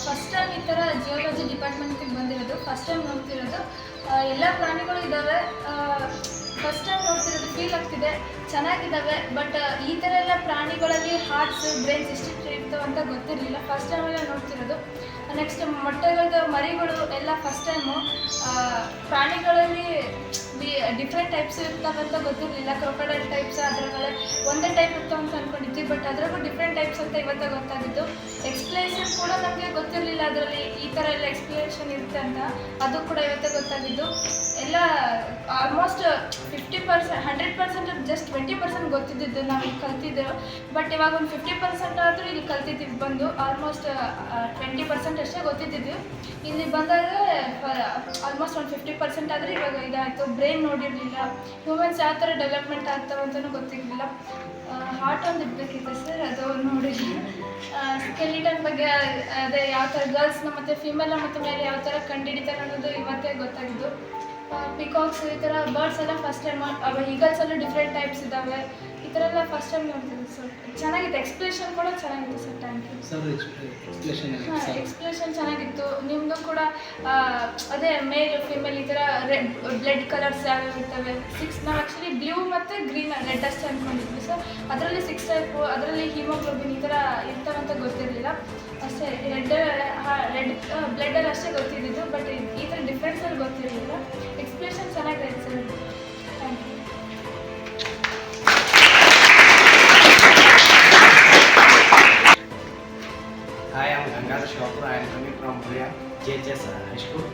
First time ಈ ಥರ geology ಡಿಪಾರ್ಟ್ಮೆಂಟಿಗೆ ಬಂದಿರೋದು, ಫಸ್ಟ್ ಟೈಮ್ ನೋಡ್ತಿರೋದು. ಎಲ್ಲ ಪ್ರಾಣಿಗಳು ಇದ್ದಾವೆ, ಫಸ್ಟ್ ಟೈಮ್ ನೋಡ್ತಿರೋದು, ಫೀಲ್ ಆಗ್ತಿದೆ, ಚೆನ್ನಾಗಿದ್ದಾವೆ. ಬಟ್ ಈ ಥರ ಎಲ್ಲ ಪ್ರಾಣಿಗಳಲ್ಲಿ ಹಾರ್ಟ್ಸ್ ಬ್ರೈನ್ಸ್ ಎಷ್ಟು ಇರ್ತವೆ ಅಂತ ಗೊತ್ತಿರಲಿಲ್ಲ, ಫಸ್ಟ್ ಟೈಮೆಲ್ಲ ನೋಡ್ತಿರೋದು. ನೆಕ್ಸ್ಟ್ ಮೊಟ್ಟೆಗಳದ್ದು ಮರಿಗಳು ಎಲ್ಲ ಫಸ್ಟ್ ಟೈಮು. ಪ್ರಾಣಿಗಳಲ್ಲಿ ಡಿಫ್ರೆಂಟ್ ಟೈಪ್ಸ್ ಇರ್ತಾವೆ ಅಂತ ಗೊತ್ತಿರಲಿಲ್ಲ, ಕ್ರೊಕೊಡೈಲ್ ಟೈಪ್ಸ್ ಅದರಲ್ಲೇ ಒಂದೇ ಟೈಪ್ ಇರ್ತಾವೆ ಅಂತ ಅಂದ್ಕೊಂಡಿದ್ವಿ. ಬಟ್ ಅದರಾಗೂ ಡಿಫ್ರೆಂಟ್ ಟೈಪ್ಸ್ ಅಂತ ಇವತ್ತೇ ಗೊತ್ತಾಗಿದ್ದು. ಎಕ್ಸ್ಪ್ಲೇಷನ್ ಕೂಡ ನಮಗೆ ಗೊತ್ತಿರಲಿಲ್ಲ ಅದರಲ್ಲಿ ಈ ಥರ ಎಲ್ಲ ಎಕ್ಸ್ಪ್ಲೇಷನ್ ಇರುತ್ತೆ ಅಂತ, ಅದು ಕೂಡ ಇವತ್ತೇ ಗೊತ್ತಾಗಿದ್ದು. ಎಲ್ಲ ಆಲ್ಮೋಸ್ಟ್ 50%, 100% ಜಸ್ಟ್ 20% ಗೊತ್ತಿದ್ದು ನಾವು ಕಲ್ತಿದ್ದೆವು. ಬಟ್ ಇವಾಗ ಒಂದು 50% ಆದರೂ ಇಲ್ಲಿ ಕಲ್ತಿದ್ದೀವಿ ಬಂದು. ಆಲ್ಮೋಸ್ಟ್ 20% ಅಷ್ಟೇ ಗೊತ್ತಿದ್ದಿದ್ದು. ಇಲ್ಲಿ ಬಂದಾಗ ಆಲ್ಮೋಸ್ಟ್ ಒಂದು 50% ಆದರೆ ಇವಾಗ ಇದಾಯಿತು. ಬ್ರೈನ್ ನೋಡಿರಲಿಲ್ಲ, ಹ್ಯೂಮನ್ಸ್ ಯಾವ ಥರ ಡೆವಲಪ್ಮೆಂಟ್ ಆಗ್ತವೆ ಅಂತಲೂ ಗೊತ್ತಿರಲಿಲ್ಲ. ಹಾರ್ಟ್ ಒಂದು ಇರಬೇಕಿತ್ತು ಸರ್, ಅದು ನೋಡಿರಲಿಲ್ಲ. ಸ್ಕೆಲಿಟನ್ ಬಗ್ಗೆ ಅದೇ ಯಾವ ಥರ ಗರ್ಲ್ಸ್ನ ಮತ್ತು ಫೀಮೇಲ್ನ ಮತ್ತು ಮೇಲೆ ಯಾವ ಥರ ಕಂಡುಹಿಡಿತಾರೆ ಅನ್ನೋದು ಇವತ್ತೇ ಗೊತ್ತಾಗಿದ್ದು. ಪಿಕಾಕ್ಸ್ ಈ ಥರ ಬರ್ಡ್ಸ್ ಎಲ್ಲ ಫಸ್ಟ್ ಟೈಮ್, ಈಗಲ್ಸಲ್ಲೂ ಡಿಫ್ರೆಂಟ್ ಟೈಪ್ಸ್ ಇದ್ದಾವೆ. ಈ ಥರ ಎಲ್ಲ ಫಸ್ಟ್ ಟೈಮ್ ನೋಡ್ತೀವಿ ಸರ್. ಚೆನ್ನಾಗಿತ್ತು, ಎಕ್ಸ್ಪ್ಲೇಷನ್ ಕೂಡ ಚೆನ್ನಾಗಿತ್ತು sir. Thank you sir. Explanation ಚೆನ್ನಾಗಿತ್ತು. ನಿಮ್ಮದು ಕೂಡ ಅದೇ ಮೇಲ್ ಫಿಮೇಲ್ ಈ ಥರ ಬ್ಲಡ್ ಕಲರ್ಸ್ ಯಾವ್ಯಾವ ಇರ್ತವೆ 6. ನಾವು ಆ್ಯಕ್ಚುಲಿ ಬ್ಲೂ ಮತ್ತು ಗ್ರೀನ್ ರೆಡ್ ಅಷ್ಟೇ ಅಂದ್ಕೊಂಡಿದ್ವಿ ಸರ್. ಅದರಲ್ಲಿ 6 ಟೈಪು, ಅದರಲ್ಲಿ ಹಿಮೋಗ್ಲೋಬಿನ್ ಈ ಥರ ಇರ್ತಾವಂತ ಗೊತ್ತಿರಲಿಲ್ಲ ಅಷ್ಟೇ. ರೆಡ್ ಬ್ಲಡ್ಡಲ್ಲಿ ಅಷ್ಟೇ ಗೊತ್ತಿದ್ದಿದ್ದು, ಬಟ್ ಈ ಥರ ಡಿಫ್ರೆನ್ಸಲ್ಲಿ ಗೊತ್ತಿರಲಿಲ್ಲ. ಎಕ್ಸ್ಪ್ಲೇಷನ್ ಚೆನ್ನಾಗಿದೆ sir. Thank you. Hi, I am Gangadhar Shopur. I am coming from Bria, JHS High School.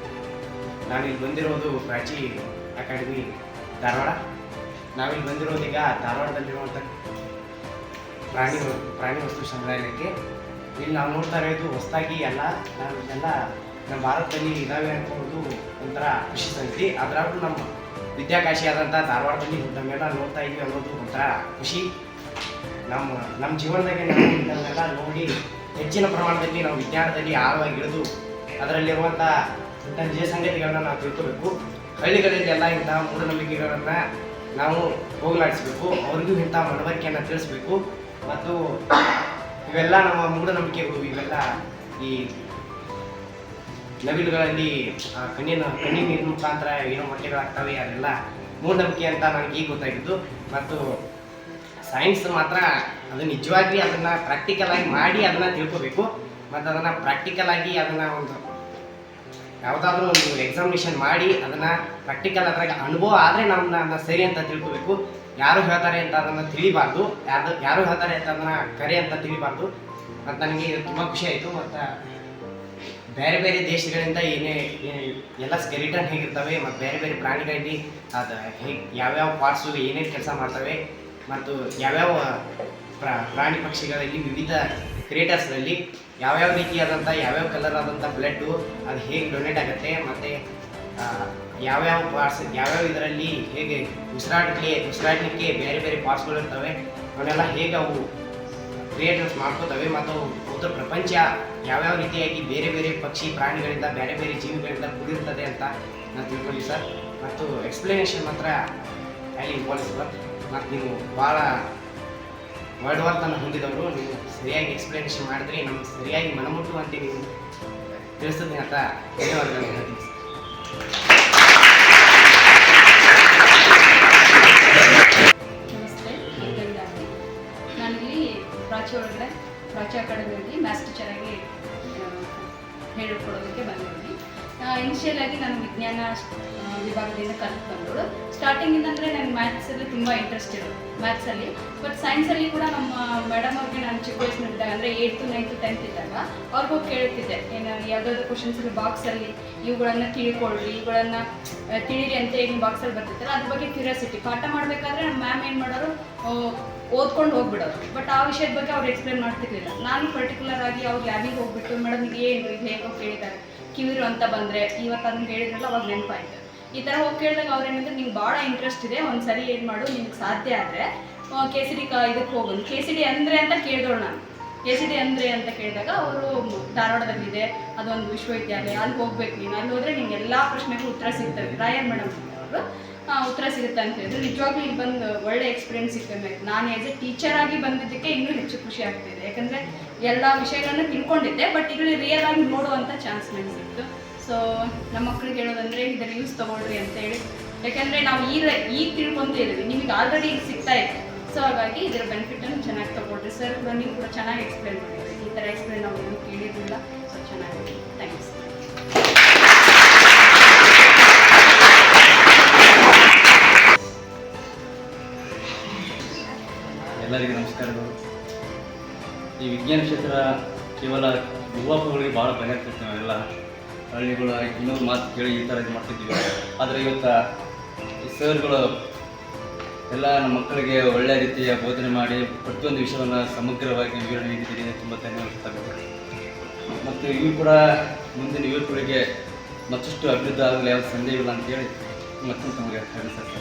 ನಾನು ಇಲ್ಲಿ ಬಂದಿರೋದು ಪ್ರಾಚಿ ಅಕಾಡೆಮಿ ಧಾರವಾಡ. ನಾವಿಲ್ಲಿ ಬಂದಿರೋದು ಈಗ ಧಾರವಾಡದಲ್ಲಿರುವಂಥ ಪ್ರಾಣಿ ವಸ್ತು ಸಂಗ್ರಹಾಲಯಕ್ಕೆ. ಇಲ್ಲಿ ನಾವು ನೋಡ್ತಾ ಇರೋದು ಹೊಸದಾಗಿ ನಾವೆಲ್ಲ ನಮ್ಮ ಭಾರತದಲ್ಲಿ ಇದಾವೆ ಅನ್ಕೊಳ್ಳೋದು ಒಂಥರ ಖುಷಿ ಸಂಗತಿ. ಅದರಾಗೂ ನಮ್ಮ ವಿದ್ಯಾಕಾಶಿ ಆದಂಥ ಧಾರವಾಡದಲ್ಲಿ ನಮ್ಮೆಲ್ಲ ನೋಡ್ತಾ ಇದ್ವಿ ಅನ್ನೋದು ಒಂಥರ ಖುಷಿ. ನಮ್ಮ ಜೀವನದಾಗೆ ನಾವು ಇದನ್ನೆಲ್ಲ ನೋಡಿ ಹೆಚ್ಚಿನ ಪ್ರಮಾಣದಲ್ಲಿ ನಾವು ವಿಜ್ಞಾನದಲ್ಲಿ ಆಳವಾಗಿ ಇಳಿದು ಅದರಲ್ಲಿರುವಂಥ ಇಂಥ ನಿಜ ಸಂಗತಿಗಳನ್ನ ನಾವು ತಿಳ್ಕೋಬೇಕು. ಹಳ್ಳಿಗಳಲ್ಲಿ ಎಲ್ಲ ಇಂತಹ ಮೂಢನಂಬಿಕೆಗಳನ್ನು ನಾವು ಹೋಗಲಾಡಿಸಬೇಕು, ಅವ್ರಿಗೂ ಇಂಥ ಮನವರಿಕೆಯನ್ನು ತಿಳಿಸ್ಬೇಕು. ಮತ್ತು ಇವೆಲ್ಲ ನಮ್ಮ ಮೂಢನಂಬಿಕೆಗಳು, ಇವೆಲ್ಲ ಈ ನವಿಲುಗಳಲ್ಲಿ ಕಣ್ಣಿನ ನೀರಿನ ಮುಖಾಂತರ ಏನೋ ಮೊಟ್ಟೆಗಳಾಗ್ತವೆ, ಅದೆಲ್ಲ ಮೂಢನಂಬಿಕೆ ಅಂತ ನನಗೆ ಈಗ ಗೊತ್ತಾಗಿದ್ದು. ಮತ್ತು ಸೈನ್ಸ್ ಮಾತ್ರ ಅದು ನಿಜವಾಗಿ ಅದನ್ನು ಪ್ರಾಕ್ಟಿಕಲ್ ಆಗಿ ಮಾಡಿ ಅದನ್ನು ತಿಳ್ಕೋಬೇಕು. ಮತ್ತು ಅದನ್ನು ಪ್ರಾಕ್ಟಿಕಲ್ ಆಗಿ ಅದನ್ನು ಒಂದು ಯಾವುದಾದ್ರೂ ಒಂದು ಎಕ್ಸಾಮಿನೇಷನ್ ಮಾಡಿ ಅದನ್ನು ಪ್ರಾಕ್ಟಿಕಲ್ ಅದ್ರಾಗ ಅನುಭವ ಆದರೆ ನಮ್ಮನ್ನ ಸರಿ ಅಂತ ತಿಳ್ಕೋಬೇಕು. ಯಾರು ಹೇಳ್ತಾರೆ ಅಂತ ಅದನ್ನು ತಿಳಿಬಾರ್ದು, ಯಾರು ಹೇಳ್ತಾರೆ ಅಂತ ಅದನ್ನು ಕರೆ ಅಂತ ತಿಳಿಬಾರ್ದು. ಮತ್ತು ನನಗೆ ಇದು ತುಂಬ ಖುಷಿ ಆಯಿತು. ಮತ್ತು ಬೇರೆ ಬೇರೆ ದೇಶಗಳಿಂದ ಎಲ್ಲ ಸ್ಕೆಲಿಟನ್ ಹೇಗಿರ್ತವೆ ಮತ್ತು ಬೇರೆ ಬೇರೆ ಪ್ರಾಣಿಗಳಲ್ಲಿ ಅದು ಹೇಗೆ ಯಾವ್ಯಾವ ಪಾರ್ಟ್ಸು ಏನೇನು ಕೆಲಸ ಮಾಡ್ತವೆ ಮತ್ತು ಯಾವ್ಯಾವ ಪ್ರಾಣಿ ಪಕ್ಷಿಗಳಲ್ಲಿ ವಿವಿಧ ಕ್ರಿಯೇಟರ್ಸ್ನಲ್ಲಿ ಯಾವ್ಯಾವ ರೀತಿಯಾದಂಥ ಯಾವ್ಯಾವ ಕಲರ್ ಆದಂಥ ಬ್ಲಡ್ಡು ಅದು ಹೇಗೆ ಡೊನೇಟ್ ಆಗುತ್ತೆ, ಮತ್ತು ಯಾವ್ಯಾವ ಪಾರ್ಟ್ಸ್ ಯಾವ್ಯಾವ ಇದರಲ್ಲಿ ಹೇಗೆ ಉಸಿರಾಡಲಿಕ್ಕೆ ಬೇರೆ ಬೇರೆ ಪಾರ್ಟ್ಸ್ಗಳು ಇರ್ತವೆ, ಅವನ್ನೆಲ್ಲ ಹೇಗೆ ಅವು ಕ್ರಿಯೇಟರ್ಸ್ ಮಾಡ್ಕೋತವೆ, ಮತ್ತು ಉತ್ತರ ಪ್ರಪಂಚ ಯಾವ್ಯಾವ ರೀತಿಯಾಗಿ ಬೇರೆ ಬೇರೆ ಪಕ್ಷಿ ಪ್ರಾಣಿಗಳಿಂದ ಬೇರೆ ಬೇರೆ ಜೀವಿಗಳಿಂದ ಕೂಡಿರ್ತದೆ ಅಂತ ನಾನು ತಿಳ್ಕೊಳ್ಳಿ ಸರ್. ಮತ್ತು ಎಕ್ಸ್ಪ್ಲನೇಷನ್ ಮಾತ್ರ ಹೈಲಿ ಇಂಪಾರ್ಟೆಂಟ್. ಮತ್ತು ನೀವು ಭಾಳ ವರ್ಡ್ ವಾರ್ತನ್ನು ಹೊಂದಿದವರು, ನೀವು ಸರಿಯಾಗಿ ಎಕ್ಸ್ಪ್ಲನೇಷನ್ ಮಾಡಿದ್ರೆ ನಮ್ಗೆ ಸರಿಯಾಗಿ ಮನಮುಟ್ಟುವಂತೆ ನೀವು ತಿಳಿಸ್ತೀನಿ ಅಂತ ಧನ್ಯವಾದಗಳನ್ನು ಹೇಳ್ತೀನಿ ಸರ್. ನಮಸ್ತೆ, ನಾನಿಲ್ಲಿ ಪ್ರಾಚಿ ಅಕಾಡೆಮಿಯಲ್ಲಿ ಮ್ಯಾಥ್ಸ್ ಟೀಚರಾಗಿ ಹೇಳಿಕೊಡೋದಕ್ಕೆ ಬಂದಿದ್ದೀನಿ. ಇನಿಷಿಯಲ್ ಆಗಿ ನಾನು ವಿಜ್ಞಾನ ವಿಭಾಗದಿಂದ ಕಲಿತು ಬಂದವಳು. ಸ್ಟಾರ್ಟಿಂಗಿಂದ ಅಂದರೆ ನನಗೆ ಮ್ಯಾಥ್ಸಲ್ಲಿ ತುಂಬ ಇಂಟ್ರೆಸ್ಟ್ ಇರೋದು, ಮ್ಯಾಥ್ಸಲ್ಲಿ. ಬಟ್ ಸೈನ್ಸಲ್ಲಿ ಕೂಡ ನಮ್ಮ ಮೇಡಮ್ ಅವ್ರಿಗೆ ನಾನು ಚಿಕ್ಕ ವಯಸ್ಸಿನಿದ್ದಾಗ ಅಂದರೆ 8th, 9th, 10th ಇದ್ದಾಗ ಅವ್ರಿಗೂ ಕೇಳ್ತಿದ್ದೆ, ಏನು ಯಾವುದಾದ್ರು ಕ್ವಶನ್ಸಲ್ಲಿ ಬಾಕ್ಸಲ್ಲಿ ಇವುಗಳನ್ನು ತಿಳ್ಕೊಳ್ಳಿ, ಇವುಗಳನ್ನು ತಿಳಿರಿ ಅಂತ ಏನು ಬಾಕ್ಸಲ್ಲಿ ಬರ್ತಿರ್ತಾರೆ, ಅದ್ರ ಬಗ್ಗೆ ಕ್ಯೂರಿಯಾಸಿಟಿ. ಪಾಠ ಮಾಡಬೇಕಾದ್ರೆ ನಮ್ಮ ಮ್ಯಾಮ್ ಏನು ಮಾಡೋರು ಓದ್ಕೊಂಡು ಹೋಗ್ಬಿಡೋರು. ಬಟ್ ಆ ವಿಷಯದ ಬಗ್ಗೆ ಅವ್ರು ಎಕ್ಸ್ಪ್ಲೇನ್ ಮಾಡ್ತಿರ್ಲಿಲ್ಲ. ನಾನು ಪರ್ಟಿಕ್ಯುಲರ್ ಆಗಿ ಅವ್ರು ಲ್ಯಾಬಿಗೆ ಹೋಗ್ಬಿಟ್ಟು ಮೇಡಮ್ ಈಗ ಏನು ಇದು ಹೇಗೋ ಕೇಳಿದ್ದಾರೆ, ಕಿವಿರು ಅಂತ ಬಂದರೆ ಇವತ್ತು ಅದನ್ನು ಹೇಳಿದ್ರಲ್ಲ ಅವಾಗ ನೆನಪಾಯ್ತು. ಈ ಥರ ಹೋಗಿ ಕೇಳಿದಾಗ ಅವ್ರು ಏನಂದ್ರೆ ನಿಂಗೆ ಭಾಳ ಇಂಟ್ರೆಸ್ಟ್ ಇದೆ, ಒಂದು ಸರಿ ಏನು ಮಾಡು, ನಿನಗೆ ಸಾಧ್ಯ ಆದರೆ KCD ಇದಕ್ಕೆ ಹೋಗೋದು. KCD ಅಂದರೆ ಅಂತ ಕೇಳಿದೋಳು ನಾನು. KCD ಅಂದರೆ ಅಂತ ಕೇಳಿದಾಗ ಅವರು ಧಾರವಾಡದಲ್ಲಿದೆ ಅದೊಂದು ವಿಶ್ವವಿದ್ಯಾಲಯ, ಅಲ್ಲಿ ಹೋಗ್ಬೇಕು ನೀನು, ಅಲ್ಲಿ ಹೋದರೆ ನಿಂಗೆ ಎಲ್ಲ ಪ್ರಶ್ನೆಗೂ ಉತ್ತರ ಸಿಗ್ತವೆ. ರಾಯರ್ ಮೇಡಮ್ ಅವರು ಉತ್ತರ ಸಿಗುತ್ತೆ ಅಂತ ಹೇಳಿದ್ರು. ನಿಜವಾಗ್ಲೂ ಇಲ್ಲಿ ಬಂದು ಒಳ್ಳೆ ಎಕ್ಸ್ಪೀರಿಯನ್ಸ್ ಸಿಗ್ತದೆ. ನಾನು ಆ್ಯಸ್ ಎ ಟೀಚರ್ ಆಗಿ ಬಂದಿದ್ದಕ್ಕೆ ಇನ್ನೂ ಹೆಚ್ಚು ಖುಷಿ ಆಗ್ತಿದೆ. ಯಾಕಂದರೆ ಎಲ್ಲ ವಿಷಯಗಳನ್ನು ತಿಳ್ಕೊಂಡಿದ್ದೆ, ಬಟ್ ಇಲ್ಲಿ ರಿಯಲ್ ಆಗಿ ನೋಡುವಂಥ ಚಾನ್ಸ್ ನನಗೆ ಸಿಕ್ತು. ಸೊ ನಮ್ಮ ಮಕ್ಳಿಗೆ ಹೇಳೋದಂದರೆ ಇದರ ಯೂಸ್ ತೊಗೊಳ್ರಿ ಅಂತೇಳಿ. ಯಾಕೆಂದರೆ ನಾವು ಈಗ ತಿಳ್ಕೊತಾ ಇದ್ದೀವಿ, ನಿಮಗೆ ಆಲ್ರೆಡಿ ಈಗ ಸಿಗ್ತಾ ಇದೆ. ಸೊ ಹಾಗಾಗಿ ಇದರ ಬೆನಿಫಿಟನ್ನು ಚೆನ್ನಾಗಿ ತೊಗೊಳ್ರಿ. ಸರ್ ಕೂಡ ನೀವು ಕೂಡ ಚೆನ್ನಾಗಿ ಎಕ್ಸ್ಪ್ಲೇನ್ ಮಾಡಿದ್ರಿ. ಈ ಥರ ಎಕ್ಸ್ಪ್ಲೇನ್ ನಾವು ಏನು ಕೇಳಿರಲಿಲ್ಲ. ಸೊ ಚೆನ್ನಾಗಿದೆ. ಥ್ಯಾಂಕ್ಸ್. ಎಲ್ಲರಿಗೂ ನಮಸ್ಕಾರಗಳು. ಈ ವಿಜ್ಞಾನ ಕ್ಷೇತ್ರ ಕೇವಲ ಯುವಕಗಳಿಗೆ ಭಾಳ ಭಯ ಆಗ್ತೈತೆ. ನಾವೆಲ್ಲ ಹಳ್ಳಿಗಳು ಇನ್ನೊಂದು ಮಾತು ಕೇಳಿ ಈ ಥರ ಇದು ಮಾಡ್ತಿದ್ದೀವಿ. ಆದರೆ ಇವತ್ತು ಈ ಸರ್ಗಳು ಎಲ್ಲ ನಮ್ಮ ಮಕ್ಕಳಿಗೆ ಒಳ್ಳೆಯ ರೀತಿಯ ಬೋಧನೆ ಮಾಡಿ ಪ್ರತಿಯೊಂದು ವಿಷಯವನ್ನು ಸಮಗ್ರವಾಗಿ ವಿವರಣೆ ನೀಡಿದ್ದೀರಿ. ತುಂಬ ಧನ್ಯವಾದ. ಮತ್ತು ಇವು ಕೂಡ ಮುಂದಿನ ಯುವಕರಿಗೆ ಮತ್ತಷ್ಟು ಅಭಿವೃದ್ಧಿ ಆಗಲಿ ಯಾವ ಸಂದೇಹವಿಲ್ಲ ಅಂತೇಳಿ ಮತ್ತೊಂದು ತಮಗೆ ಹೇಳಿ ಸರ್.